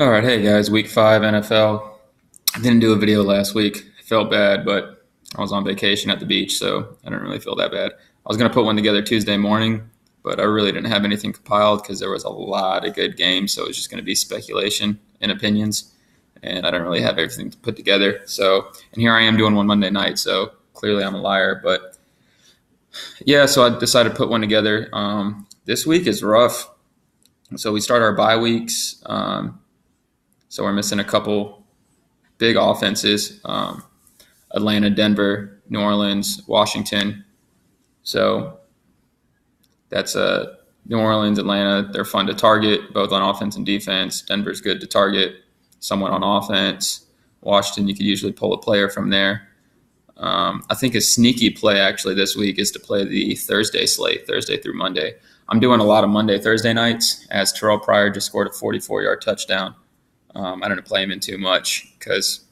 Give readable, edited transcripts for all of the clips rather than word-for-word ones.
All right, hey guys, week 5 NFL. I didn't do a video last week. I felt bad, but I was on vacation at the beach, so I didn't really feel that bad. I was going to put one together Tuesday morning, but I really didn't have anything compiled because there was a lot of good games, so it was just going to be speculation and opinions, and I didn't really have everything to put together. And here I am doing one Monday night, so clearly I'm a liar, but yeah, so I decided to put one together. This week is rough. So we start our bye weeks. So we're missing a couple big offenses: Atlanta, Denver, New Orleans, Washington. So that's New Orleans, Atlanta. They're fun to target, both on offense and defense. Denver's good to target, somewhat on offense. Washington, you could usually pull a player from there. I think a sneaky play actually this week is to play the Thursday slate, Thursday through Monday. I'm doing a lot of Monday, Thursday nights, as Terrell Pryor just scored a 44-yard touchdown. I didn't play him in too much because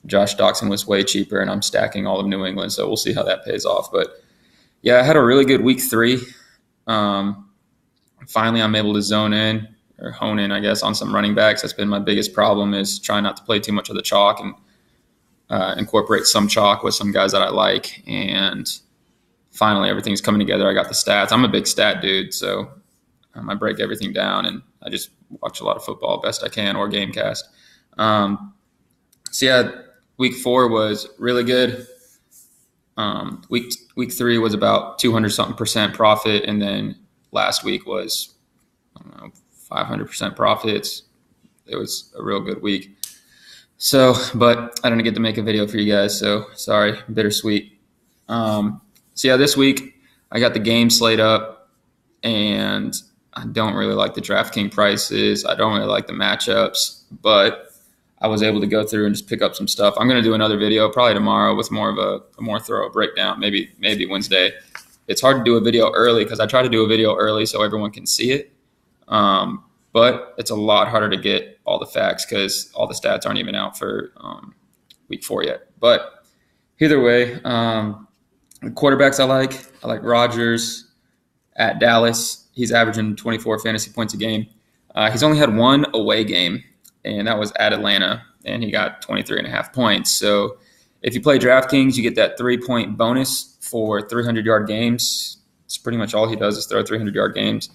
Josh Doxson was way cheaper, and I'm stacking all of New England, so we'll see how that pays off. But yeah, I had a really good week 3. Finally, I'm able to zone in or hone in, I guess, on some running backs. That's been my biggest problem, is trying not to play too much of the chalk and incorporate some chalk with some guys that I like. And finally, everything's coming together. I got the stats. I'm a big stat dude, so I break everything down, and I just watch a lot of football best I can, or Gamecast. So yeah, week 4 was really good. Week 3 was about 200-something% profit, and then last week was, I don't know, 500% profits. It was a real good week. So, but I didn't get to make a video for you guys, so sorry, bittersweet. So yeah, this week I got the game slate up, and I don't really like the DraftKings prices. I don't really like the matchups, but I was able to go through and just pick up some stuff. I'm going to do another video probably tomorrow with more of a more thorough breakdown, maybe Wednesday. It's hard to do a video early because I try to do a video early so everyone can see it. But it's a lot harder to get all the facts because all the stats aren't even out for week 4 yet. But either way, the quarterbacks I like Rodgers at Dallas. He's averaging 24 fantasy points a game. He's only had one away game, and that was at Atlanta, and he got 23.5 points. So if you play DraftKings, you get that 3-point bonus for 300-yard games. It's pretty much all he does is throw 300-yard games.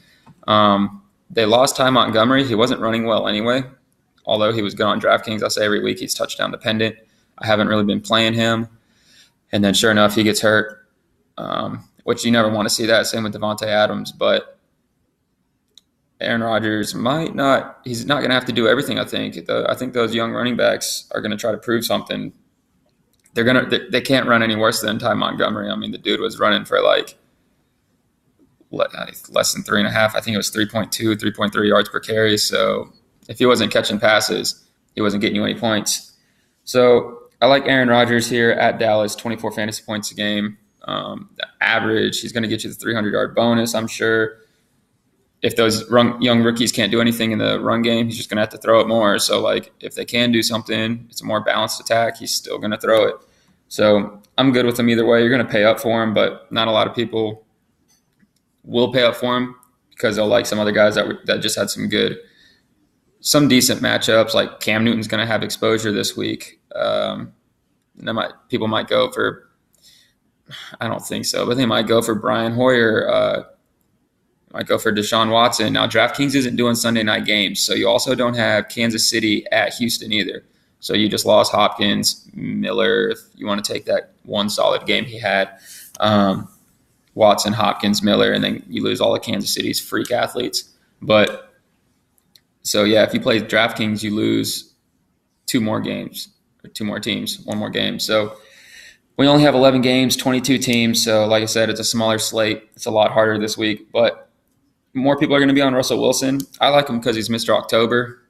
They lost Ty Montgomery. He wasn't running well anyway, although he was good on DraftKings. I say every week he's touchdown dependent. I haven't really been playing him. And then sure enough, he gets hurt, which you never want to see that. Same with Devontae Adams. But Aaron Rodgers he's not going to have to do everything, I think. I think those young running backs are going to try to prove something. They can't run any worse than Ty Montgomery. I mean, the dude was running for like less than 3.5. I think it was 3.2, 3.3 yards per carry. So if he wasn't catching passes, he wasn't getting you any points. So I like Aaron Rodgers here at Dallas, 24 fantasy points a game. The average, he's going to get you the 300-yard bonus, I'm sure. If those young rookies can't do anything in the run game, he's just going to have to throw it more. So, like, if they can do something, it's a more balanced attack, he's still going to throw it. So I'm good with him either way. You're going to pay up for him, but not a lot of people will pay up for him because they'll like some other guys that just had some decent matchups. Like Cam Newton's going to have exposure this week. People might go for, I don't think so, but they might go for Brian Hoyer. Might go for Deshaun Watson. Now, DraftKings isn't doing Sunday night games, so you also don't have Kansas City at Houston either. So you just lost Hopkins, Miller, if you want to take that one solid game he had. Watson, Hopkins, Miller, and then you lose all of Kansas City's freak athletes. But so, yeah, if you play DraftKings, you lose 2 more games, or 2 more teams, 1 more game. So we only have 11 games, 22 teams. So like I said, it's a smaller slate. It's a lot harder this week, but more people are going to be on Russell Wilson. I like him because he's Mr. October.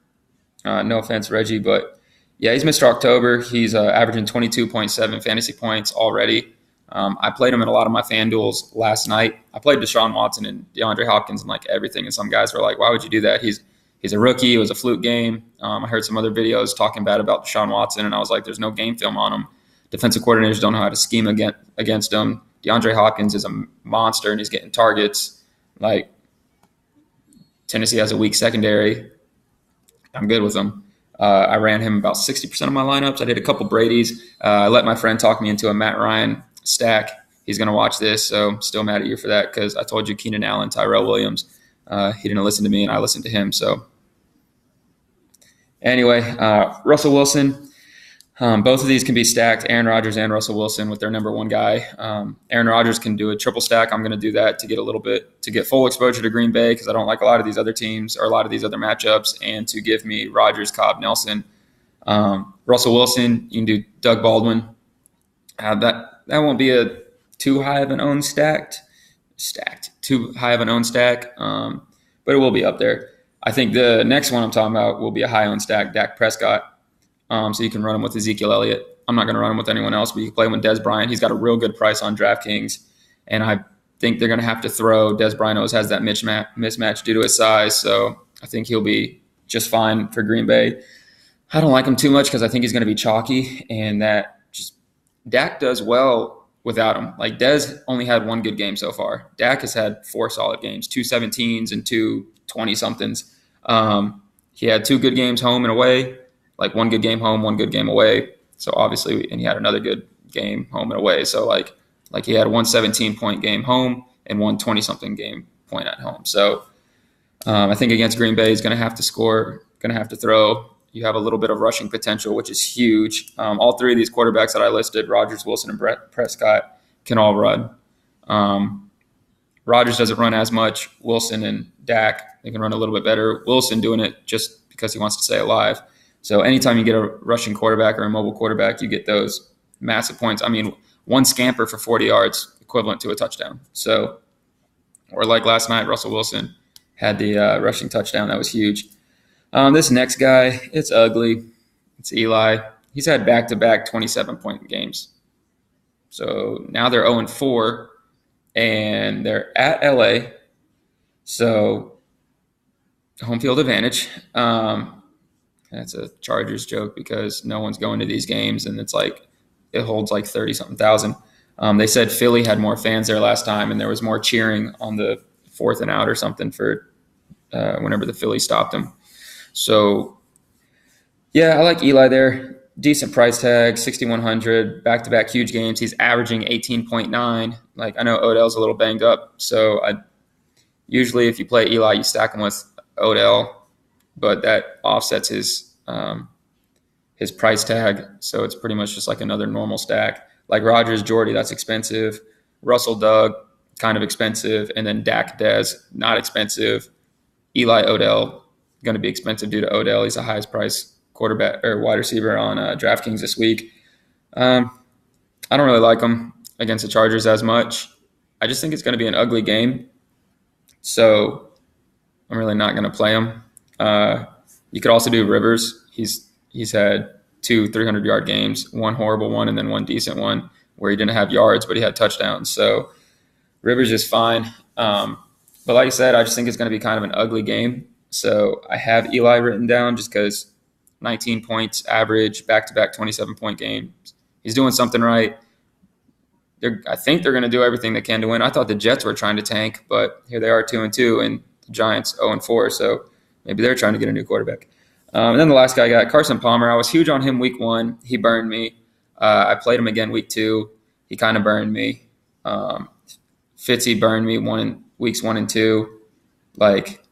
No offense, Reggie, but yeah, he's Mr. October. He's averaging 22.7 fantasy points already. I played him in a lot of my FanDuels last night. I played Deshaun Watson and DeAndre Hopkins and like everything, and some guys were like, why would you do that? He's a rookie. It was a fluke game. I heard some other videos talking bad about Deshaun Watson, and I was like, there's no game film on him. Defensive coordinators don't know how to scheme against him. DeAndre Hopkins is a monster, and he's getting targets. Like, Tennessee has a weak secondary. I'm good with him. I ran him about 60% of my lineups. I did a couple Brady's. I let my friend talk me into a Matt Ryan stack. He's going to watch this, so still mad at you for that because I told you Keenan Allen, Tyrell Williams. He didn't listen to me, and I listened to him. So anyway, Russell Wilson. Both of these can be stacked, Aaron Rodgers and Russell Wilson with their number one guy. Aaron Rodgers can do a triple stack. I'm going to do that to get full exposure to Green Bay because I don't like a lot of these other teams or a lot of these other matchups, and to give me Rodgers, Cobb, Nelson. Russell Wilson, you can do Doug Baldwin. That won't be a too high of an own stack, but it will be up there. I think the next one I'm talking about will be a high owned stack, Dak Prescott. So you can run him with Ezekiel Elliott. I'm not going to run him with anyone else, but you can play him with Dez Bryant. He's got a real good price on DraftKings, and I think they're going to have to throw. Dez Bryant always has that mismatch due to his size, so I think he'll be just fine for Green Bay. I don't like him too much because I think he's going to be chalky, and that just Dak does well without him. Like Dez only had one good game so far. Dak has had 4 solid games, 2 17s and 2 20-somethings. He had 2 good games home and away. Like 1 good game home, 1 good game away. So obviously, and he had another good game home and away. So like he had 1 17-point game home and 1 20-something game point at home. So I think against Green Bay, he's going to have to score, going to have to throw. You have a little bit of rushing potential, which is huge. All 3 of these quarterbacks that I listed, Rodgers, Wilson, and Prescott, can all run. Rodgers doesn't run as much. Wilson and Dak, they can run a little bit better. Wilson doing it just because he wants to stay alive. So anytime you get a rushing quarterback or a mobile quarterback, you get those massive points. I mean, 1 scamper for 40 yards equivalent to a touchdown. So, or like last night, Russell Wilson had the rushing touchdown. That was huge. This next guy, it's ugly. It's Eli. He's had back-to-back 27-point games. So now they're 0-4, and they're at LA. So home field advantage. That's a Chargers joke because no one's going to these games, and it's like it holds like 30-something thousand. They said Philly had more fans there last time, and there was more cheering on the 4th and out or something for whenever the Philly stopped them. So, yeah, I like Eli there. Decent price tag, 6,100, back-to-back huge games. He's averaging 18.9. Like, I know Odell's a little banged up, so usually if you play Eli, you stack him with Odell, but that offsets his price tag, so it's pretty much just like another normal stack. Like Rodgers, Jordy, that's expensive. Russell, Doug, kind of expensive, and then Dak, Dez, not expensive. Eli, Odell, going to be expensive due to Odell. He's the highest price quarterback or wide receiver on DraftKings this week. I don't really like him against the Chargers as much. I just think it's going to be an ugly game, so I'm really not going to play him. You could also do Rivers. He's had 2 300-yard games, 1 horrible one and then 1 decent one where he didn't have yards, but he had touchdowns. So Rivers is fine. But like I said, I just think it's going to be kind of an ugly game. So I have Eli written down just because 19 points average, back-to-back 27-point games. He's doing something right. I think they're going to do everything they can to win. I thought the Jets were trying to tank, but here they are 2-2, and the Giants 0-4. So maybe they're trying to get a new quarterback. And then the last guy I got, Carson Palmer. I was huge on him week 1. He burned me. I played him again week 2. He kind of burned me. Fitzy burned me weeks 1 and 2. Like,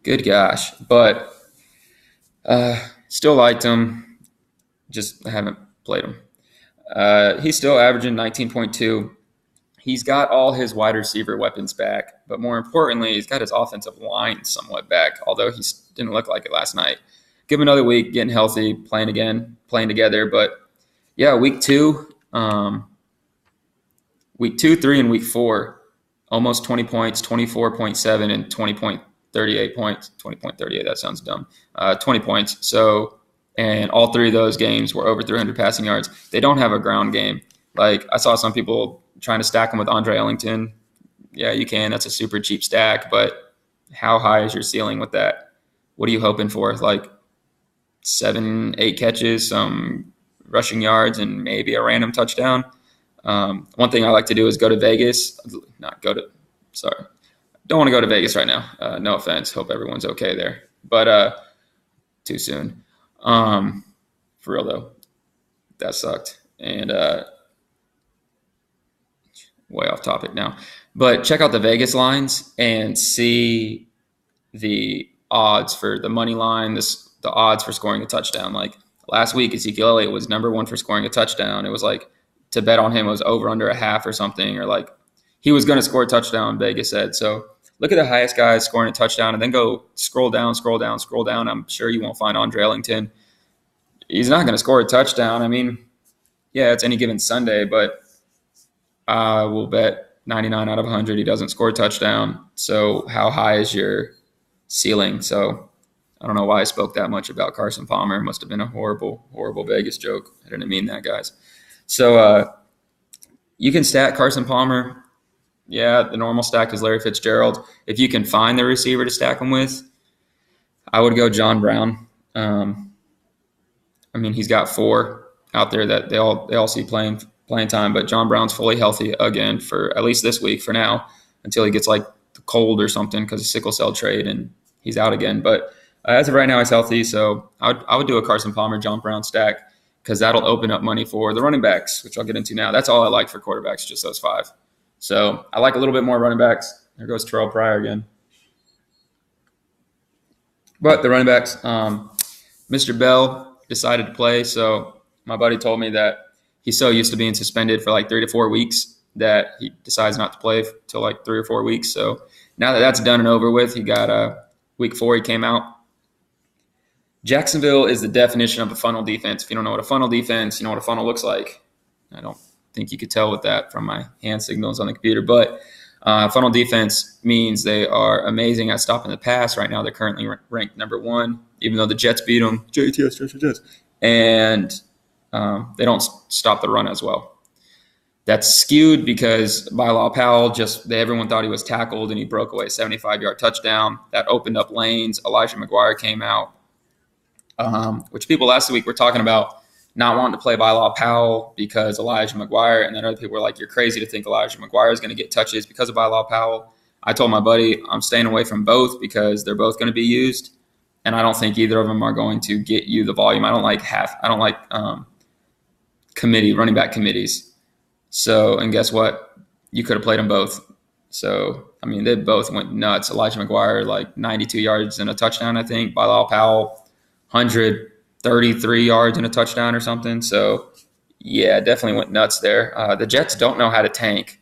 good gosh. But still liked him. Just haven't played him. He's still averaging 19.2. He's got all his wide receiver weapons back. But more importantly, he's got his offensive line somewhat back, although he didn't look like it last night. Give him another week, getting healthy, playing together. But, yeah, week 2, 3, and week 4, almost 20 points, 24.7, and 20.38 points. 20.38, that sounds dumb. 20 points. So, and all 3 of those games were over 300 passing yards. They don't have a ground game. Like, I saw some people trying to stack him with Andre Ellington. Yeah, you can. That's a super cheap stack. But how high is your ceiling with that? What are you hoping for? Like 7, 8 catches, some rushing yards, and maybe a random touchdown. One thing I like to do is go to Vegas. Don't want to go to Vegas right now. No offense. Hope everyone's okay there. But too soon. For real though, that sucked. And way off topic now, but check out the Vegas lines and see the odds for the money line, the odds for scoring a touchdown. Like last week, Ezekiel Elliott was number one for scoring a touchdown. It was like to bet on him was over under a half or something, or like he was going to score a touchdown, Vegas said. So look at the highest guys scoring a touchdown and then go scroll down. I'm sure you won't find Andre Ellington. He's not going to score a touchdown. I mean, yeah, it's any given Sunday, but I will bet 99 out of 100 he doesn't score a touchdown. So how high is your ceiling? So I don't know why I spoke that much about Carson Palmer. It must have been a horrible, horrible Vegas joke. I didn't mean that, guys. So you can stack Carson Palmer. Yeah, the normal stack is Larry Fitzgerald. If you can find the receiver to stack him with, I would go John Brown. I mean, he's got 4 out there that they all see playing time, but John Brown's fully healthy again for at least this week for now until he gets like the cold or something because of sickle cell trade and he's out again. But as of right now, he's healthy, so I would do a Carson Palmer, John Brown stack because that'll open up money for the running backs, which I'll get into now. That's all I like for quarterbacks, just those 5. So I like a little bit more running backs. There goes Terrell Pryor again. But the running backs, Mr. Bell decided to play. So my buddy told me that he's so used to being suspended for like 3 to 4 weeks that he decides not to play till like 3 or 4 weeks. So now that that's done and over with, he got week 4, he came out. Jacksonville is the definition of a funnel defense. If you don't know what a funnel defense, you know what a funnel looks like. I don't think you could tell with that from my hand signals on the computer, but funnel defense means they are amazing at stopping the pass. Right now, they're currently ranked number 1, even though the Jets beat them. Jets. And they don't stop the run as well. That's skewed because Bilal Powell everyone thought he was tackled and he broke away a 75-yard touchdown. That opened up lanes. Elijah McGuire came out, which people last week were talking about not wanting to play Bilal Powell because Elijah McGuire, and then other people were like, you're crazy to think Elijah McGuire is going to get touches because of Bilal Powell. I told my buddy I'm staying away from both because they're both going to be used, and I don't think either of them are going to get you the volume. I don't like running back committees. So, and guess what? You could have played them both. So, I mean, they both went nuts. Elijah McGuire, like 92 yards and a touchdown, I think. Bilal Powell, 133 yards and a touchdown or something. So, yeah, definitely went nuts there. The Jets don't know how to tank.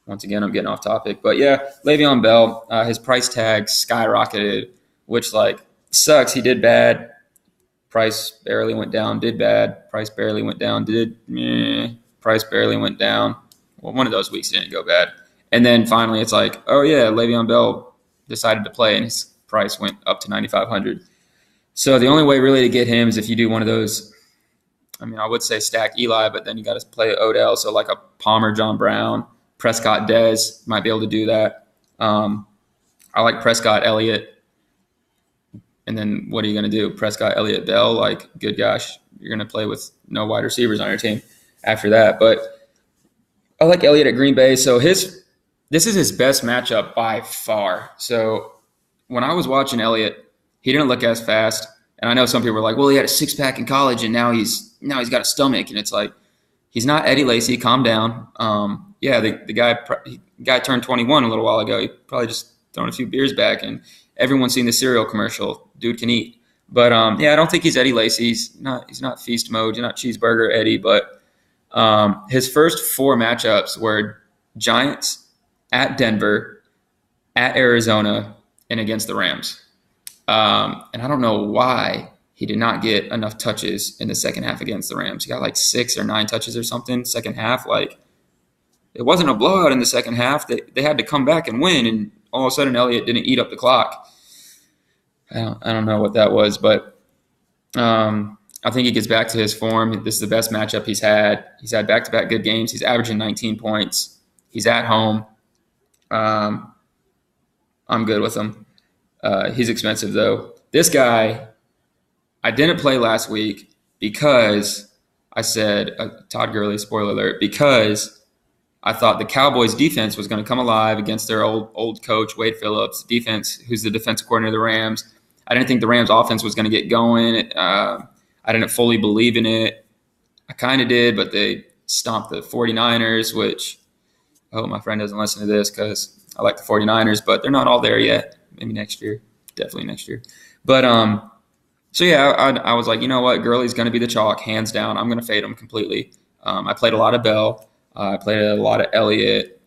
Once again, I'm getting off topic. But, yeah, Le'Veon Bell, his price tag skyrocketed, which, like, sucks. He did bad. Price barely went down, did bad. Price barely went down, price barely went down. Well, one of those weeks didn't go bad. And then finally it's like, oh, yeah, Le'Veon Bell decided to play, and his price went up to $9,500. So the only way really to get him is if you do one of those, I mean, I would say stack Eli, but then you got to play Odell. So like a Palmer, John Brown, Prescott, Dez might be able to do that. I like Prescott, Elliott. And then what are you going to do? Prescott, Elliott, Bell, like, good gosh, you're going to play with no wide receivers on your team after that. But I like Elliott at Green Bay. So this is his best matchup by far. So when I was watching Elliott, he didn't look as fast. And I know some people were like, well, he had a 6-pack in college and now he's got a stomach. And it's like, he's not Eddie Lacy. Calm down. The guy turned 21 a little while ago. He probably just thrown a few beers back, and everyone's seen the cereal commercial. Dude can eat. But, I don't think he's Eddie Lacy. He's not feast mode. He's not cheeseburger Eddie. But his first 4 matchups were Giants, at Denver, at Arizona, and against the Rams. And I don't know why he did not get enough touches in the second half against the Rams. He got like 6 or 9 touches or something second half. Like, it wasn't a blowout in the second half. They had to come back and win, and all of a sudden Elliott didn't eat up the clock. I don't know what that was, but I think he gets back to his form. This is the best matchup he's had. He's had back-to-back good games. He's averaging 19 points. He's at home. I'm good with him. He's expensive, though. This guy, I didn't play last week because I said, Todd Gurley, spoiler alert, because I thought the Cowboys defense was going to come alive against their old coach, Wade Phillips, defense, who's the defensive coordinator of the Rams. I didn't think the Rams offense was going to get going. I didn't fully believe in it. I kind of did, but they stomped the 49ers, which I hope my friend doesn't listen to this because I like the 49ers, but they're not all there yet. Maybe next year. Definitely next year. But so yeah, I was like, you know what? Gurley's going to be the chalk, hands down. I'm going to fade him completely. I played a lot of Bell. I played a lot of Elliott.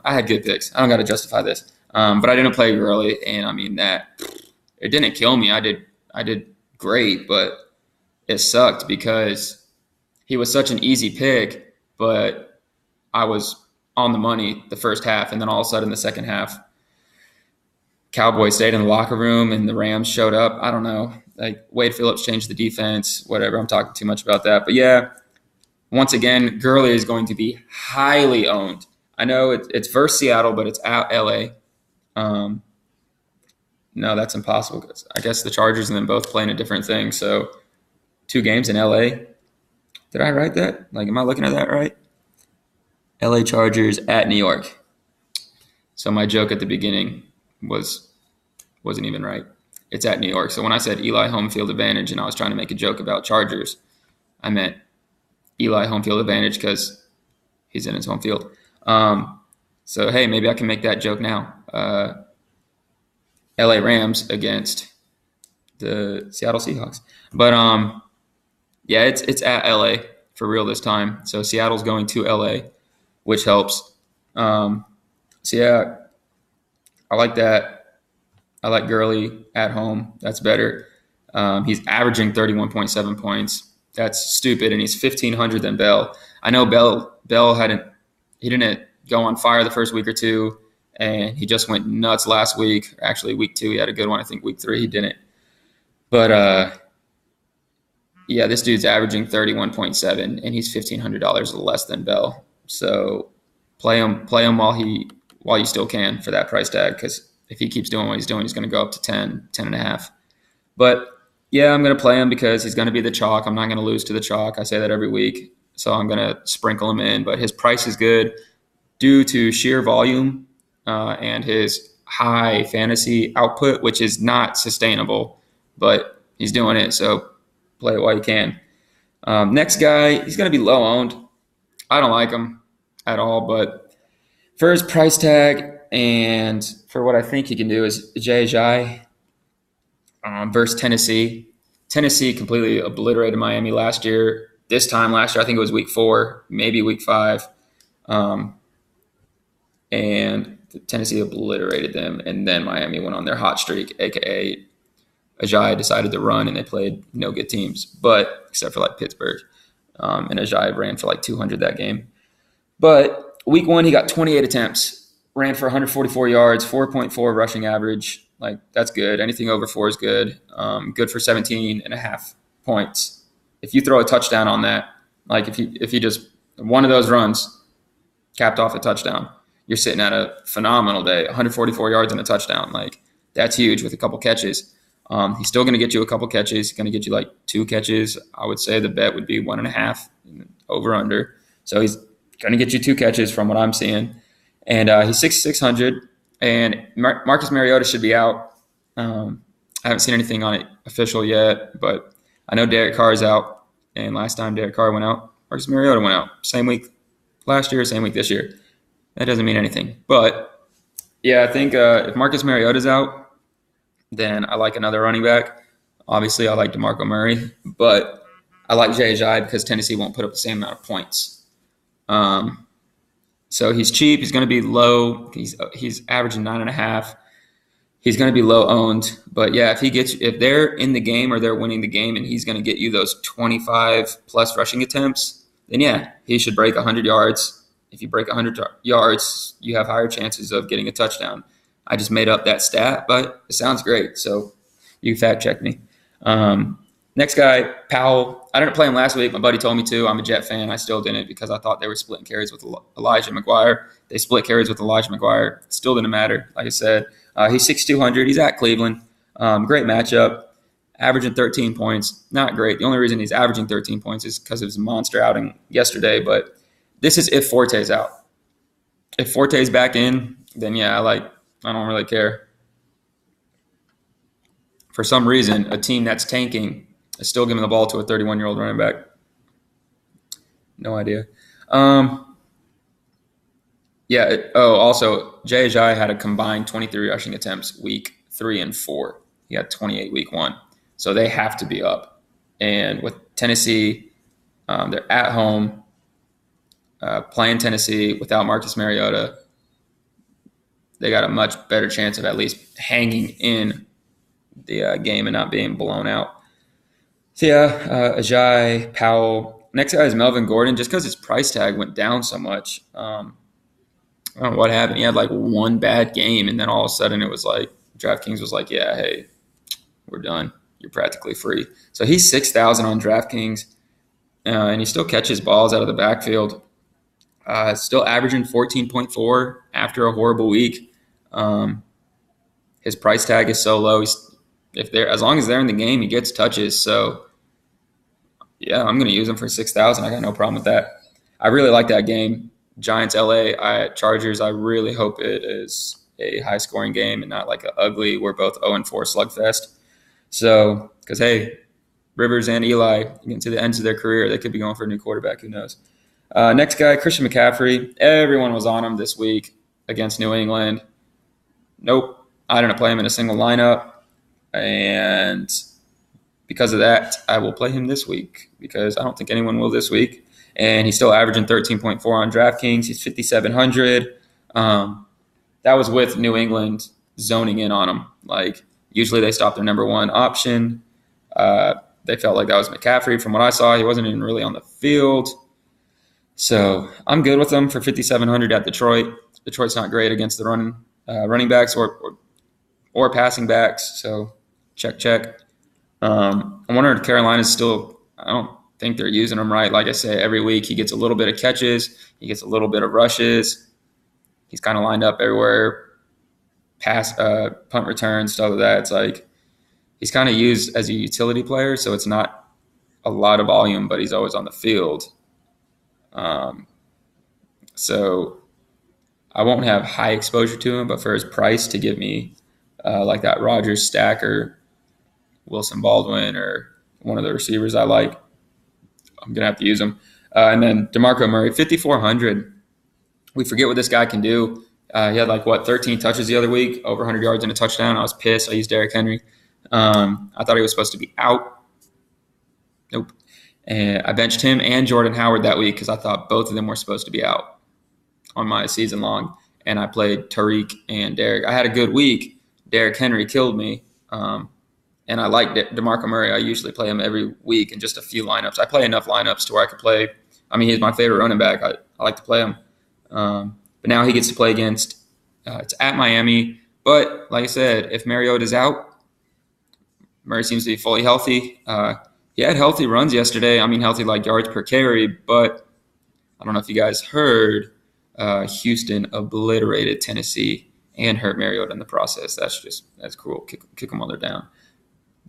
I had good picks. I don't got to justify this. But I didn't play Gurley, and I mean it didn't kill me. I did great, but it sucked because he was such an easy pick, but I was on the money the first half, and then all of a sudden the second half, Cowboys stayed in the locker room and the Rams showed up. I don't know. Like Wade Phillips changed the defense, whatever. I'm talking too much about that. But yeah, once again, Gurley is going to be highly owned. I know it's versus Seattle, but it's at LA. No, that's impossible because I guess the Chargers and them both playing a different thing. So 2 games in LA. Did I write that? Like, am I looking at that right? LA Chargers at New York. So my joke at the beginning wasn't even right. It's at New York. So when I said Eli home field advantage and I was trying to make a joke about Chargers, I meant Eli home field advantage because he's in his home field. So, hey, maybe I can make that joke now. LA Rams against the Seattle Seahawks. But, yeah, it's at LA for real this time. So Seattle's going to LA, which helps. So, yeah, I like that. I like Gurley at home. That's better. He's averaging 31.7 points. That's stupid, and he's 1,500 than Bell. I know Bell didn't go on fire the first week or two, and he just went nuts last week. Actually, week 2 he had a good one. I think week 3 he didn't. But yeah, this dude's averaging 31.7, and he's $1,500 less than Bell. So play him while you still can for that price tag, because if he keeps doing what he's doing, he's going to go up to 10 and a half. But yeah, I'm going to play him because he's going to be the chalk. I'm not going to lose to the chalk. I say that every week. So I'm going to sprinkle him in. But his price is good due to sheer volume and his high fantasy output, which is not sustainable. But he's doing it, so play it while you can. Next guy, he's going to be low owned. I don't like him at all, but for his price tag and for what I think he can do is Jai versus Tennessee. Tennessee completely obliterated Miami last year. This time last year, I think it was week 4, maybe week 5. And Tennessee obliterated them, and then Miami went on their hot streak, a.k.a. Ajayi decided to run, and they played no good teams, but except for like Pittsburgh. And Ajayi ran for like 200 that game. But week 1, he got 28 attempts, ran for 144 yards, 4.4 rushing average. Like, that's good. Anything over 4 is good. Good for 17 and a half points. If you throw a touchdown on that, like if you just one of those runs capped off a touchdown, you're sitting at a phenomenal day. 144 yards and a touchdown. Like, that's huge with a couple catches. He's still going to get you a couple catches. He's going to get you like 2 catches. I would say the bet would be 1.5 over under. So he's going to get you 2 catches from what I'm seeing. And he's 6,600. And Marcus Mariota should be out. I haven't seen anything on it official yet, but I know Derek Carr is out. And last time Derek Carr went out, Marcus Mariota went out. Same week last year, same week this year. That doesn't mean anything. But, yeah, I think if Marcus Mariota's out, then I like another running back. Obviously, I like DeMarco Murray, but I like Ajayi because Tennessee won't put up the same amount of points. So he's cheap. He's going to be low. He's averaging 9.5. He's going to be low owned. But yeah, if they're in the game or they're winning the game, and he's going to get you those 25 plus rushing attempts, then yeah, he should break 100 yards. If you break 100 yards, you have higher chances of getting a touchdown. I just made up that stat, but it sounds great. So you fact check me. Next guy, Powell. I didn't play him last week. My buddy told me to. I'm a Jet fan. I still didn't because I thought they were splitting carries with Elijah McGuire. They split carries with Elijah McGuire. Still didn't matter. Like I said, he's 6,200. He's at Cleveland. Great matchup. Averaging 13 points. Not great. The only reason he's averaging 13 points is because of his monster outing yesterday. But this is if Forte's out. If Forte's back in, then yeah, I don't really care. for some reason, a team that's tanking is still giving the ball to a 31-year-old running back. No idea. Also, Jay Ajayi had a combined 23 rushing attempts week 3 and 4. He had 28 week 1. So they have to be up. And with Tennessee, they're at home, playing Tennessee without Marcus Mariota. They got a much better chance of at least hanging in the game and not being blown out. So Ajayi, Powell. Next guy is Melvin Gordon, just because his price tag went down so much. I don't know what happened. He had like one bad game, and then all of a sudden it was like DraftKings was like, yeah, hey, we're done. You're practically free. So he's 6,000 on DraftKings, and he still catches balls out of the backfield. Still averaging 14.4 after a horrible week. His price tag is so low. As long as they're in the game, he gets touches. So yeah, I'm going to use him for 6,000. I got no problem with that. I really like that game. Giants LA Chargers. I really hope it is a high scoring game and not like an ugly. We're both 0-4 slugfest. So, because hey, Rivers and Eli getting to the ends of their career, they could be going for a new quarterback. Who knows? Next guy, Christian McCaffrey. Everyone was on him this week against New England. Nope, I didn't play him in a single lineup, and because of that, I will play him this week because I don't think anyone will this week. And he's still averaging 13.4 on DraftKings. He's 5,700. That was with New England zoning in on him. Like, usually they stop their number one option. They felt like that was McCaffrey. From what I saw, he wasn't even really on the field. So I'm good with them for 5,700 at Detroit. Detroit's not great against the running backs or passing backs. So check. I'm wondering if Carolina's still – I don't think they're using him right. Like I say, every week he gets a little bit of catches. He gets a little bit of rushes. He's kind of lined up everywhere. Punt returns, stuff like that. It's like he's kind of used as a utility player, so it's not a lot of volume, but he's always on the field. So I won't have high exposure to him, but for his price to give me like that Rodgers stack or Wilson Baldwin or one of the receivers I like, I'm going to have to use him. And then DeMarco Murray, 5,400. We forget what this guy can do. He had 13 touches the other week, over 100 yards and a touchdown. I was pissed. I used Derrick Henry. I thought he was supposed to be out. Nope. And I benched him and Jordan Howard that week because I thought both of them were supposed to be out on my season long. And I played Tariq and Derrick. I had a good week. Derrick Henry killed me. And I like DeMarco Murray. I usually play him every week in just a few lineups. I play enough lineups to where I could play. I mean, he's my favorite running back. I like to play him. But now he gets to play against it's at Miami. But like I said, if Mariota's out, Murray seems to be fully healthy. He had healthy runs yesterday. I mean, healthy like yards per carry. But I don't know if you guys heard, Houston obliterated Tennessee and hurt Mariota in the process. That's cool. Kick them while they're down.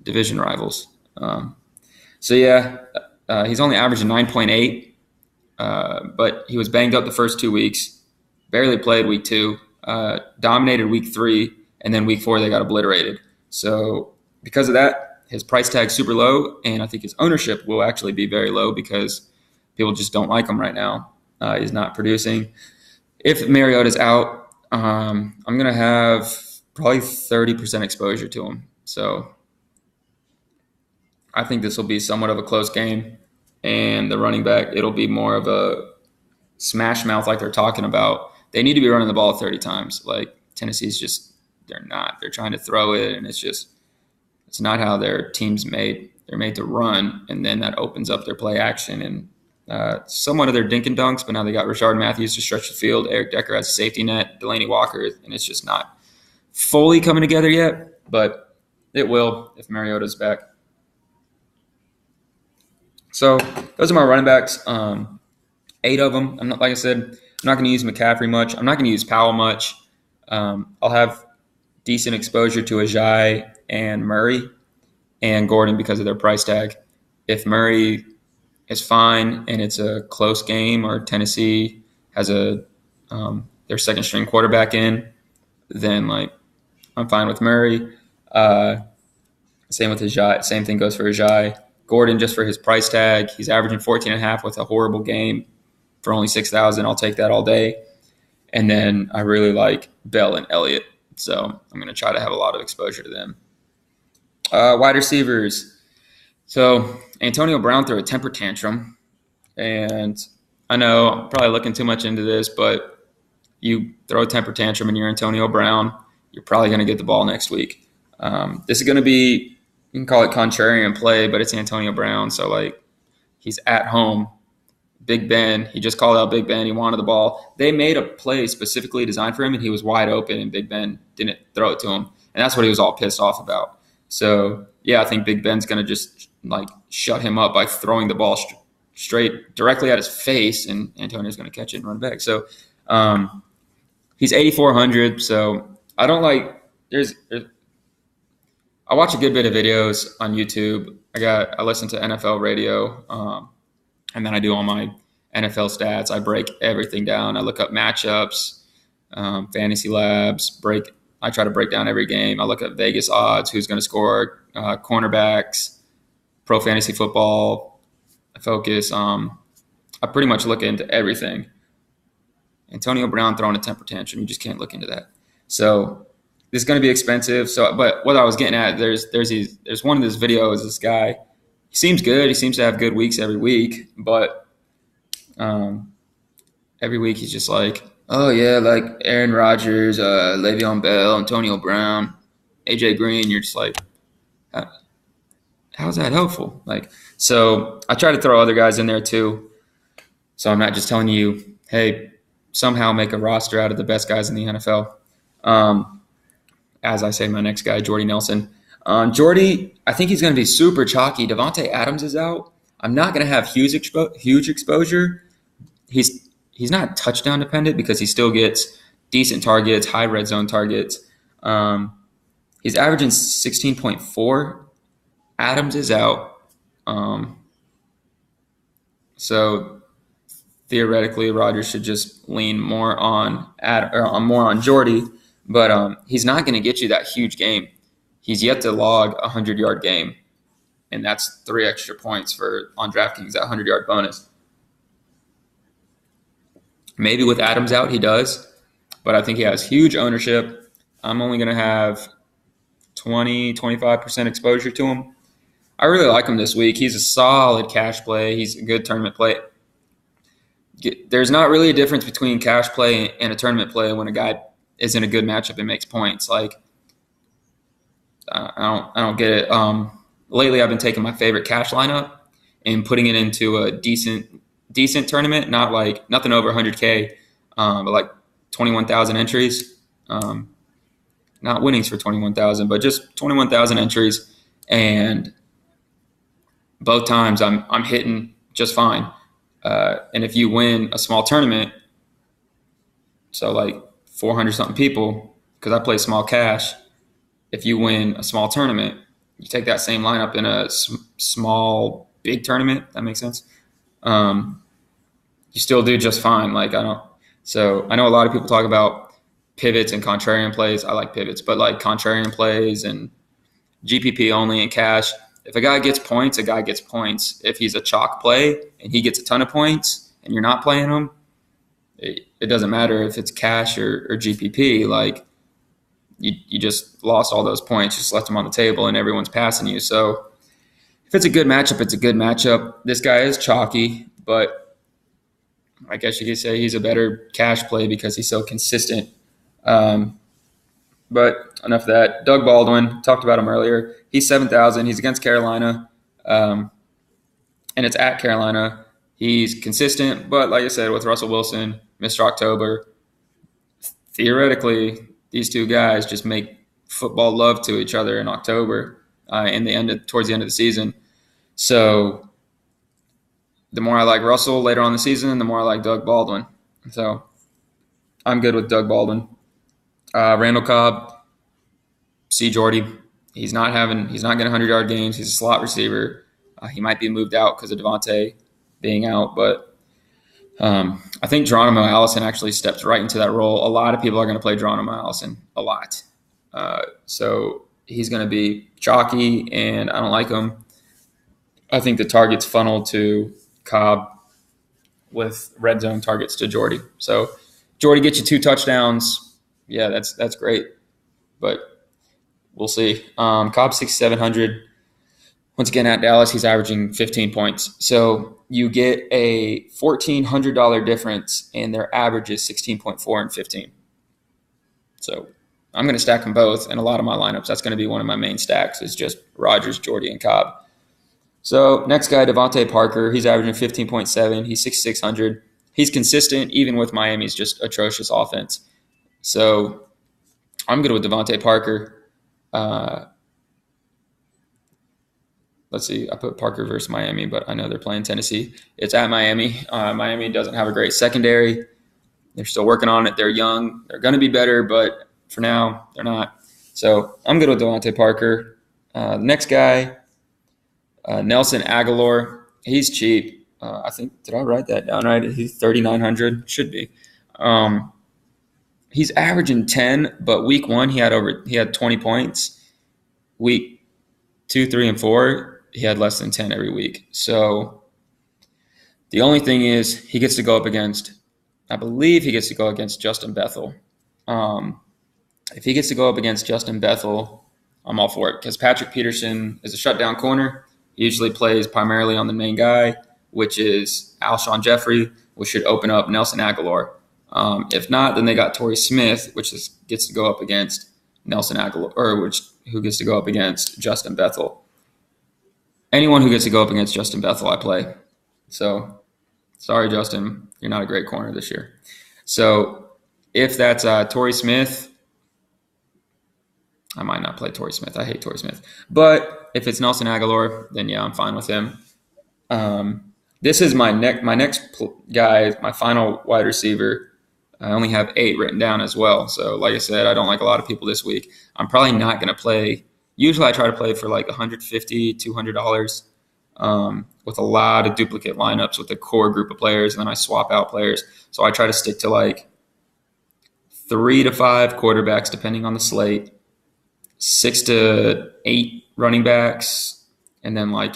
Division rivals. He's only averaging 9.8, but he was banged up the first 2 weeks, barely played week 2, dominated week 3, and then week 4 they got obliterated. So because of that, his price tag's super low, and I think his ownership will actually be very low because people just don't like him right now. He's not producing. If Mariota's out, I'm going to have probably 30% exposure to him. So I think this will be somewhat of a close game, and the running back, it'll be more of a smash mouth like they're talking about. They need to be running the ball 30 times. Like Tennessee's just, they're not. They're trying to throw it, and it's not how their team's made. They're made to run, and then that opens up their play action and somewhat of their dink and dunks, but now they got Rashard Matthews to stretch the field. Eric Decker has a safety net, Delaney Walker, and it's just not fully coming together yet, but it will if Mariota's back. So those are my running backs. 8 of them. Like I said, I'm not going to use McCaffrey much. I'm not going to use Powell much. I'll have decent exposure to Ajayi and Murray and Gordon because of their price tag. If Murray is fine and it's a close game or Tennessee has their second string quarterback in, then I'm fine with Murray. Same with Ajay. Same thing goes for Ajay. Gordon, just for his price tag, he's averaging 14.5 with a horrible game for only 6,000. I'll take that all day. And then I really like Bell and Elliott, so I'm going to try to have a lot of exposure to them. Wide receivers. So Antonio Brown threw a temper tantrum, and I know I'm probably looking too much into this, but you throw a temper tantrum and you're Antonio Brown, you're probably going to get the ball next week. This is going to be, you can call it contrarian play, but it's Antonio Brown. So, like, he's at home. Big Ben, he just called out Big Ben. He wanted the ball. They made a play specifically designed for him, and he was wide open, and Big Ben didn't throw it to him. And that's what he was all pissed off about. So, yeah, I think Big Ben's going to just, like, shut him up by throwing the ball straight directly at his face, and Antonio's going to catch it and run back. So, he's 8,400. So, I don't like – I watch a good bit of videos on YouTube. I listen to NFL radio, and then I do all my NFL stats. I break everything down. I look up matchups, fantasy labs. I try to break down every game. I look at Vegas odds, who's going to score, cornerbacks, pro fantasy football. I focus. I pretty much look into everything. Antonio Brown throwing a temper tantrum. You just can't look into that. So this is going to be expensive. So, but what I was getting at, there's one of these videos. This guy, he seems good. He seems to have good weeks every week, but every week he's just like, oh yeah, like Aaron Rodgers, Le'Veon Bell, Antonio Brown, AJ Green. You're just like, how's that helpful? Like, so I try to throw other guys in there too. So I'm not just telling you, hey, somehow make a roster out of the best guys in the NFL. As I say, my next guy, Jordy Nelson. Jordy, I think he's going to be super chalky. Devontae Adams is out. I'm not going to have huge exposure. He's not touchdown dependent because he still gets decent targets, high red zone targets. He's averaging 16.4. Adams is out. So theoretically, Rodgers should just lean more on Jordy, but he's not going to get you that huge game. He's yet to log a 100-yard game, and that's 3 extra points on DraftKings, that 100-yard bonus. Maybe with Adams out, he does, but I think he has huge ownership. I'm only going to have 25% exposure to him. I really like him this week. He's a solid cash play. He's a good tournament play. There's not really a difference between cash play and a tournament play when a guy is in a good matchup and makes points. Like, I don't get it. Lately, I've been taking my favorite cash lineup and putting it into a decent tournament, nothing over 100K, but like 21,000 entries. Not winnings for 21,000, but just 21,000 entries, and both times I'm hitting just fine. And if you win a small tournament, so like 400 something people, because I play small cash. If you win a small tournament, you take that same lineup in a small, big tournament. That makes sense. You still do just fine. So I know a lot of people talk about pivots and contrarian plays. I like pivots, but like contrarian plays and GPP only and cash. If a guy gets points, a guy gets points. If he's a chalk play and he gets a ton of points and you're not playing him, it doesn't matter if it's cash or GPP. Like, you just lost all those points, just left them on the table, and everyone's passing you. So if it's a good matchup, it's a good matchup. This guy is chalky, but I guess you could say he's a better cash play because he's so consistent. But enough of that. Doug Baldwin, talked about him earlier. He's 7,000. He's against Carolina, and it's at Carolina. He's consistent, but like I said, with Russell Wilson, Mr. October, theoretically, these two guys just make football love to each other in October, towards the end of the season. So the more I like Russell later on in the season, the more I like Doug Baldwin. So I'm good with Doug Baldwin. Randall Cobb, see Jordy. He's not getting 100-yard games. He's a slot receiver. He might be moved out because of Devontae being out, but I think Geronimo Allison actually steps right into that role. A lot of people are going to play Geronimo Allison a lot. So he's going to be chalky, and I don't like him. I think the targets funnel to Cobb with red zone targets to Jordy. So Jordy gets you 2 touchdowns. Yeah, that's great. But we'll see. Cobb 6,700. Once again, at Dallas, he's averaging 15 points. So you get a $1,400 difference, and their average is 16.4 and 15. So I'm going to stack them both. And a lot of my lineups, that's going to be one of my main stacks, is just Rodgers, Jordy, and Cobb. So next guy, Devontae Parker. He's averaging 15.7. He's 6,600. He's consistent, even with Miami's just atrocious offense. So I'm good with Devontae Parker. Let's see. I put Parker versus Miami, but I know they're playing Tennessee. It's at Miami. Miami doesn't have a great secondary. They're still working on it. They're young. They're going to be better, but for now, they're not. So I'm good with Devontae Parker. Next guy, Nelson Aguilar. He's cheap. I think, did I write that down right? He's 3,900. Should be. He's averaging 10, but week 1 he had 20 points. Week 2, 3, and 4 he had less than 10 every week. So the only thing is he gets to go up against, I believe he gets to go against Justin Bethel. If he gets to go up against Justin Bethel, I'm all for it, because Patrick Peterson is a shutdown corner. He usually plays primarily on the main guy, which is Alshon Jeffrey, which should open up Nelson Aguilar. If not, then they got Torrey Smith, gets to go up against Nelson Aguilar, who gets to go up against Justin Bethel. Anyone who gets to go up against Justin Bethel, I play. So, sorry, Justin, you're not a great corner this year. So, if that's Torrey Smith, I might not play Torrey Smith. I hate Torrey Smith. But if it's Nelson Aguilar, then yeah, I'm fine with him. This is my next guy, my final wide receiver. I only have 8 written down as well. So, like I said, I don't like a lot of people this week. I'm probably not going to play. Usually I try to play for like $150, $200 with a lot of duplicate lineups with a core group of players, and then I swap out players. So I try to stick to like 3 to 5 quarterbacks, depending on the slate, 6 to 8 running backs, and then like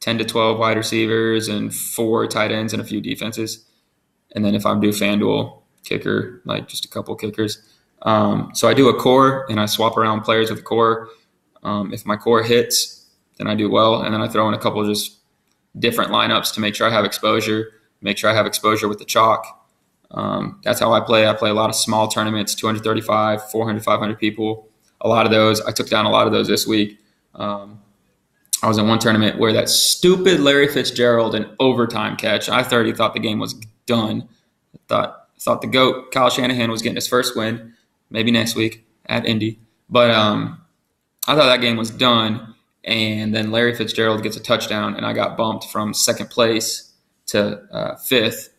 10 to 12 wide receivers and 4 tight ends and a few defenses. And then if I do FanDuel, kicker, like just a couple kickers. So I do a core, and I swap around players with the core. If my core hits, then I do well. And then I throw in a couple of just different lineups to make sure I have exposure, with the chalk. That's how I play. I play a lot of small tournaments, 235, 400, 500 people. A lot of those. I took down a lot of those this week. I was in one tournament where that stupid Larry Fitzgerald in overtime catch, I already thought the game was done. I thought the GOAT, Kyle Shanahan, was getting his first win, maybe next week at Indy. But I thought that game was done, and then Larry Fitzgerald gets a touchdown, and I got bumped from 2nd place to 5th.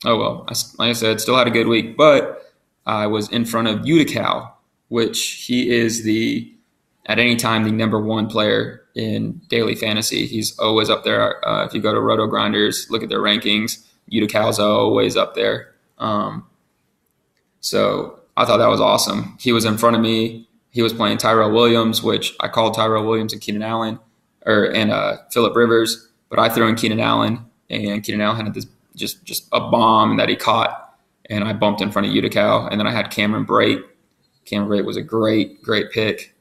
Oh, well, like I said, still had a good week, but I was in front of Utica, which he is at any time, the number 1 player in daily fantasy. He's always up there. If you go to Roto Grinders, look at their rankings, Utica's always up there. So I thought that was awesome. He was in front of me. He was playing Tyrell Williams, which I called Tyrell Williams and Keenan Allen, and Phillip Rivers, but I threw in Keenan Allen, and Keenan Allen had this just a bomb that he caught, and I bumped in front of Utica. And then I had Cameron Brate. Cameron Brate was a great pick.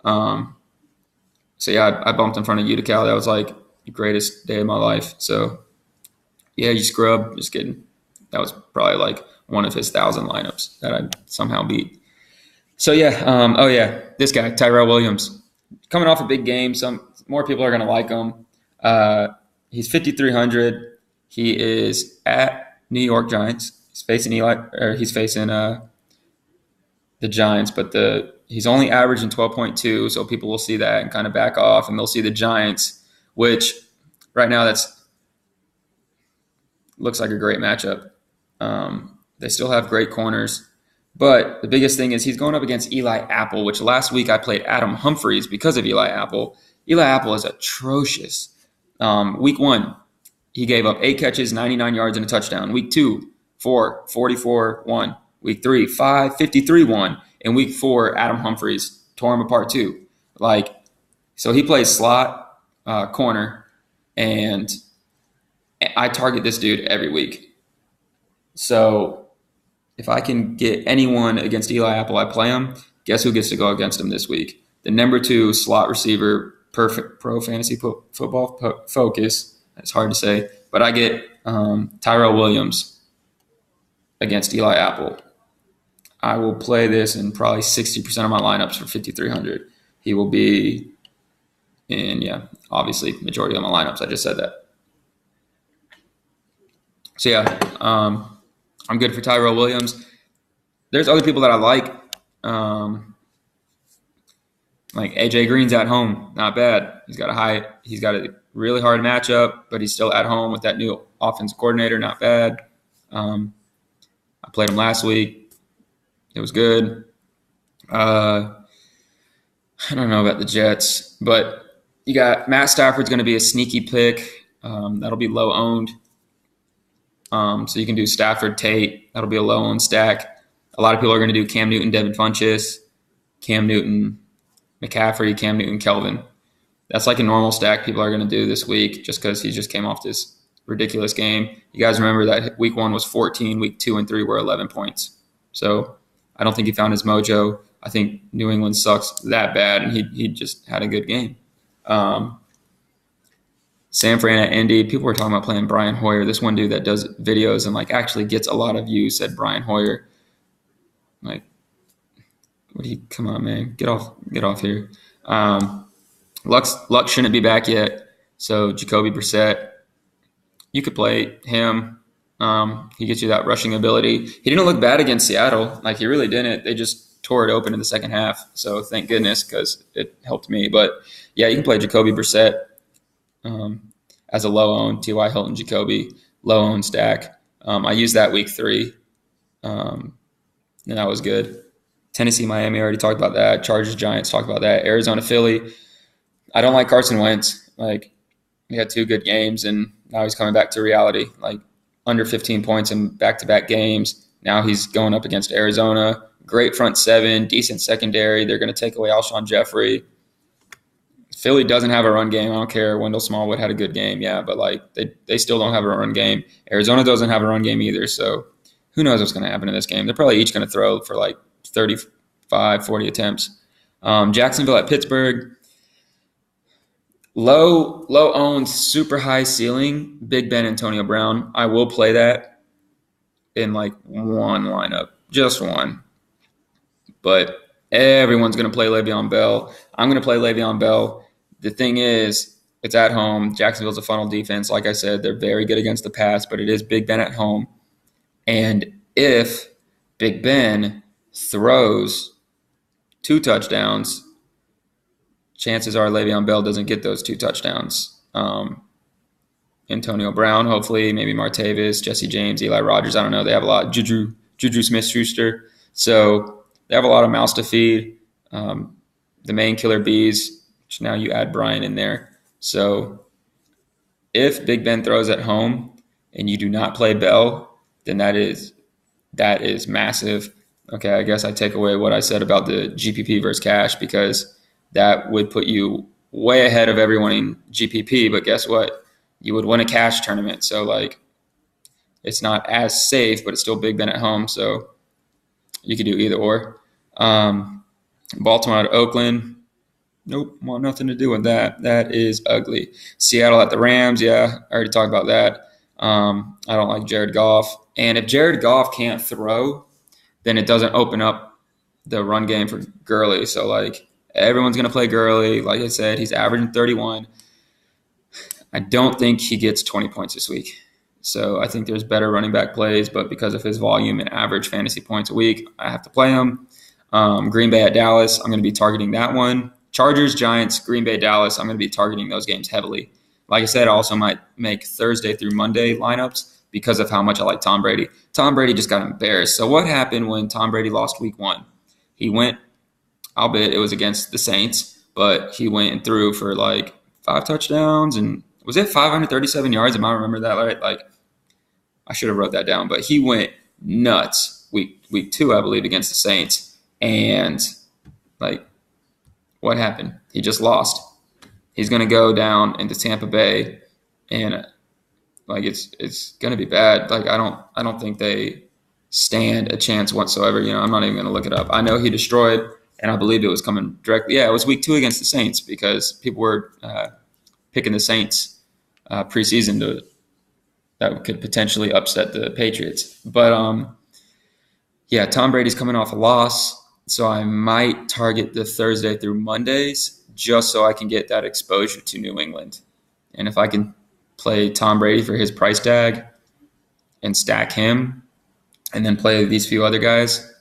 So yeah, I bumped in front of Utica. That was like the greatest day of my life. So yeah, you scrub. Just kidding. That was probably like one of his 1,000 lineups that I somehow beat. So yeah, this guy, Tyrell Williams, coming off a big game. Some more people are going to like him. He's 5,300. He is at New York Giants. He's facing the Giants, but he's only averaging 12.2, so people will see that and kind of back off, and they'll see the Giants, which right now looks like a great matchup. They still have great corners, but the biggest thing is he's going up against Eli Apple, which last week I played Adam Humphries because of Eli Apple. Eli Apple is atrocious. Week 1, he gave up 8 catches, 99 yards, and a touchdown. Week 2, 4, 44, 1. Week 3, 5, 53, 1. And week 4, Adam Humphries tore him apart too. Like, so he plays slot, corner, and I target this dude every week. So if I can get anyone against Eli Apple, I play him. Guess who gets to go against him this week? The number 2 slot receiver, perfect pro fantasy football focus. It's hard to say, but I get Tyrell Williams against Eli Apple. I will play this in probably 60% of my lineups for 5,300. He will be in, obviously, majority of my lineups. I just said that. So, I'm good for Tyrell Williams. There's other people that I like AJ Green's at home, not bad. He's got a really hard matchup, but he's still at home with that new offensive coordinator, not bad. I played him last week. It was good. I don't know about the Jets, but you got Matt Stafford's going to be a sneaky pick. That'll be low owned. So you can do Stafford, Tate. That'll be a low owned stack. A lot of people are going to do Cam Newton, Devin Funchess, Cam Newton, McCaffrey, Cam Newton, Kelvin. That's like a normal stack people are going to do this week just because he just came off this ridiculous game. You guys remember that week 1 was 14, week 2 and 3 were 11 points. So I don't think he found his mojo. I think New England sucks that bad, and he just had a good game. San Fran at Indy. People were talking about playing Brian Hoyer. This one dude that does videos and actually gets a lot of views said Brian Hoyer. Come on, man, get off here. Luck shouldn't be back yet. So Jacoby Brissett, you could play him. He gets you that rushing ability. He didn't look bad against Seattle. He really didn't. They just tore it open in the second half. So thank goodness, because it helped me. But yeah, you can play Jacoby Brissett as a low-owned T.Y. Hilton Jacoby low-owned stack. I used that week 3, and that was good. Tennessee, Miami, already talked about that. Chargers, Giants, talked about that. Arizona, Philly. I don't like Carson Wentz. He had 2 good games, and now he's coming back to reality. Under 15 points in back-to-back games. Now he's going up against Arizona. Great front 7, decent secondary. They're going to take away Alshon Jeffrey. Philly doesn't have a run game. I don't care. Wendell Smallwood had a good game, but they still don't have a run game. Arizona doesn't have a run game either, so who knows what's going to happen in this game. They're probably each going to throw for 35, 40 attempts. Jacksonville at Pittsburgh. Low owned, super high ceiling, Big Ben, Antonio Brown. I will play that in one lineup, just one. But everyone's going to play Le'Veon Bell. I'm going to play Le'Veon Bell. The thing is, it's at home. Jacksonville's a funnel defense. Like I said, they're very good against the pass, but it is Big Ben at home. And if Big Ben throws 2 touchdowns, chances are Le'Veon Bell doesn't get those 2 touchdowns. Antonio Brown, hopefully, maybe Martavis, Jesse James, Eli Rogers. I don't know. They have a lot. Juju Smith-Schuster. So they have a lot of mouths to feed. The main killer bees, which now you add Brian in there. So if Big Ben throws at home and you do not play Bell, then that is massive. Okay, I guess I take away what I said about the GPP versus cash, because that would put you way ahead of everyone in GPP. But guess what? You would win a cash tournament. So it's not as safe, but it's still Big Ben at home. So you could do either or. Baltimore at Oakland. Nope, want nothing to do with that. That is ugly. Seattle at the Rams. Yeah, I already talked about that. I don't like Jared Goff. And if Jared Goff can't throw, then it doesn't open up the run game for Gurley. So, everyone's going to play Gurley. Like I said, he's averaging 31. I don't think he gets 20 points this week. So I think there's better running back plays, but because of his volume and average fantasy points a week, I have to play him. Green Bay at Dallas, I'm going to be targeting that one. Chargers, Giants, Green Bay, Dallas, I'm going to be targeting those games heavily. Like I said, I also might make Thursday through Monday lineups because of how much I like Tom Brady. Tom Brady just got embarrassed. So what happened when Tom Brady lost week 1? He went, I'll bet it was against the Saints, but he went and threw for 5 touchdowns, and was it 537 yards? Am I remember that right? I should have wrote that down, but he went nuts week 2, I believe, against the Saints, and what happened? He just lost. He's going to go down into Tampa Bay, and like it's going to be bad. Like I don't think they stand a chance whatsoever. I'm not even going to look it up. I know he destroyed, and I believed it was coming directly. Yeah, it was week 2 against the Saints because people were picking the Saints preseason that could potentially upset the Patriots. But yeah, Tom Brady's coming off a loss, so I might target the Thursday through Mondays just so I can get that exposure to New England. And if I can play Tom Brady for his price tag and stack him and then play these few other guys,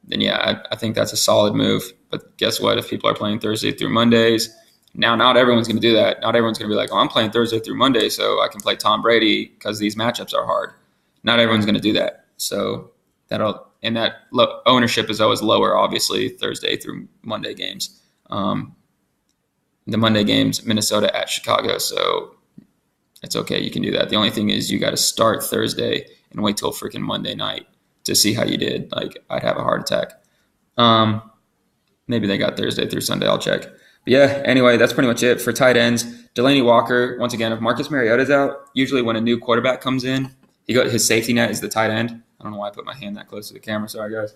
then yeah, I think that's a solid move. But guess what? If people are playing Thursday through Mondays, now not everyone's going to do that. Not everyone's going to be like, oh, I'm playing Thursday through Monday so I can play Tom Brady because these matchups are hard. Not everyone's going to do that. So that ownership is always lower, obviously, Thursday through Monday games. The Monday games, Minnesota at Chicago, so it's okay. You can do that. The only thing is you got to start Thursday and wait till freaking Monday night to see how you did. Like, I'd have a heart attack. Maybe they got Thursday through Sunday. I'll check. But yeah, anyway, that's pretty much it for tight ends. Delaney Walker, once again, if Marcus Mariota's out, usually when a new quarterback comes in, his safety net is the tight end. I don't know why I put my hand that close to the camera. Sorry, guys.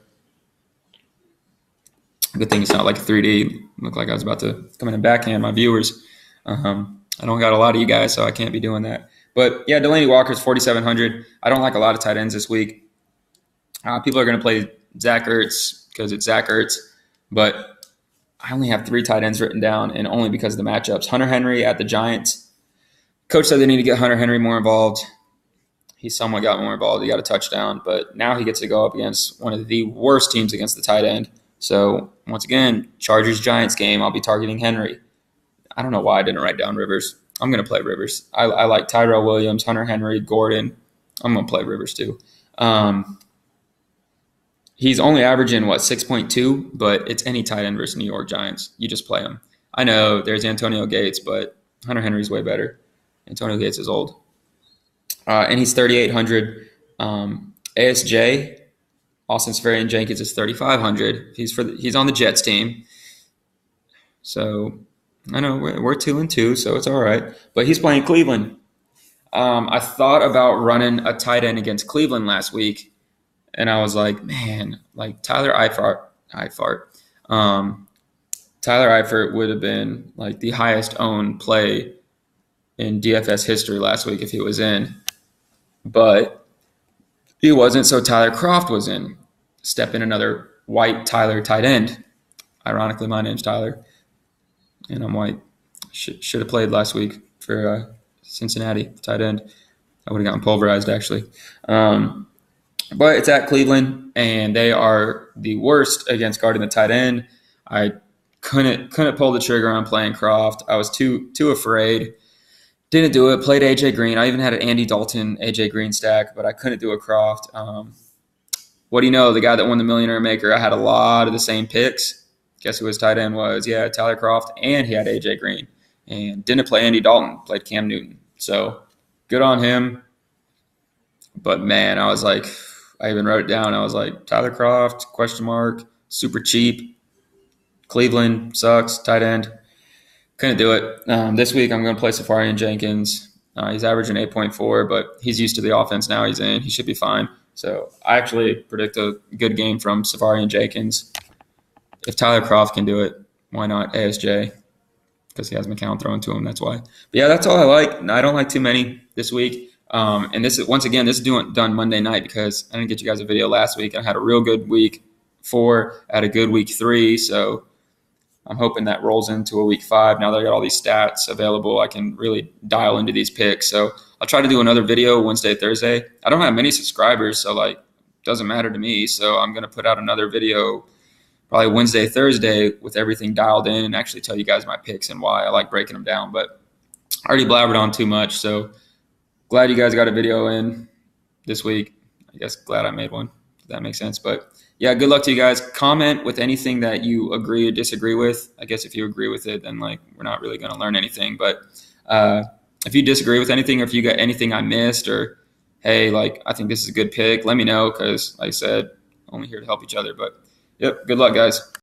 Good thing it's not like a 3D. Looked like I was about to come in and backhand my viewers. I don't got a lot of you guys, so I can't be doing that. But yeah, Delaney Walker's 4,700. I don't like a lot of tight ends this week. People are going to play Zach Ertz because it's Zach Ertz, but I only have 3 tight ends written down, and only because of the matchups. Hunter Henry at the Giants. Coach said they need to get Hunter Henry more involved. He somewhat got more involved. He got a touchdown, but now he gets to go up against one of the worst teams against the tight end. So once again, Chargers-Giants game, I'll be targeting Henry. I don't know why I didn't write down Rivers. I'm going to play Rivers. I like Tyrell Williams, Hunter Henry, Gordon. I'm going to play Rivers too. He's only averaging, 6.2, but it's any tight end versus New York Giants. You just play him. I know there's Antonio Gates, but Hunter Henry's way better. Antonio Gates is old. And he's 3,800. ASJ, Austin Seferian-Jenkins, is 3,500. He's on the Jets team. So I know we're 2-2, so it's all right. But he's playing Cleveland. I thought about running a tight end against Cleveland last week, and I was like, man, like Tyler Eifert would have been like the highest owned play in DFS history last week if he was in. But he wasn't, so Tyler Kroft was in. Step in another white Tyler tight end. Ironically, my name's Tyler, and I'm white. Should have played last week for Cincinnati tight end. I would have gotten pulverized, actually. But it's at Cleveland, and they are the worst against guarding the tight end. I couldn't pull the trigger on playing Kroft. I was too afraid. Didn't do it. Played A.J. Green. I even had an Andy Dalton, A.J. Green stack, but I couldn't do a Kroft. What do you know? The guy that won the Millionaire Maker, I had a lot of the same picks. Guess who his tight end was? Yeah, Tyler Kroft, and he had A.J. Green. And didn't play Andy Dalton. Played Cam Newton. So good on him. But, man, I was like, I even wrote it down. I was like, Tyler Kroft, ? Super cheap. Cleveland sucks, tight end. Couldn't do it. This week I'm going to play Seferian-Jenkins. He's averaging 8.4, but he's used to the offense now he's in. He should be fine. So I actually predict a good game from Seferian-Jenkins. If Tyler Kroft can do it, why not ASJ? Because he has McCown throwing to him, that's why. But yeah, that's all I like. I don't like too many this week. And this is, once again, this is done Monday night because I didn't get you guys a video last week. I had a real good week 4, I had a good week 3, so I'm hoping that rolls into a week 5. Now that I got all these stats available, I can really dial into these picks. So I'll try to do another video Wednesday, Thursday. I don't have many subscribers, so like doesn't matter to me. So I'm going to put out another video probably Wednesday, Thursday with everything dialed in and actually tell you guys my picks and why I like breaking them down. But I already blabbered on too much, so glad you guys got a video in this week. I guess glad I made one, if that makes sense. But yeah, good luck to you guys. Comment with anything that you agree or disagree with. I guess if you agree with it, then like we're not really going to learn anything. But if you disagree with anything, or if you got anything I missed, or hey, like I think this is a good pick, let me know because like I said, only here to help each other. But yep, good luck, guys.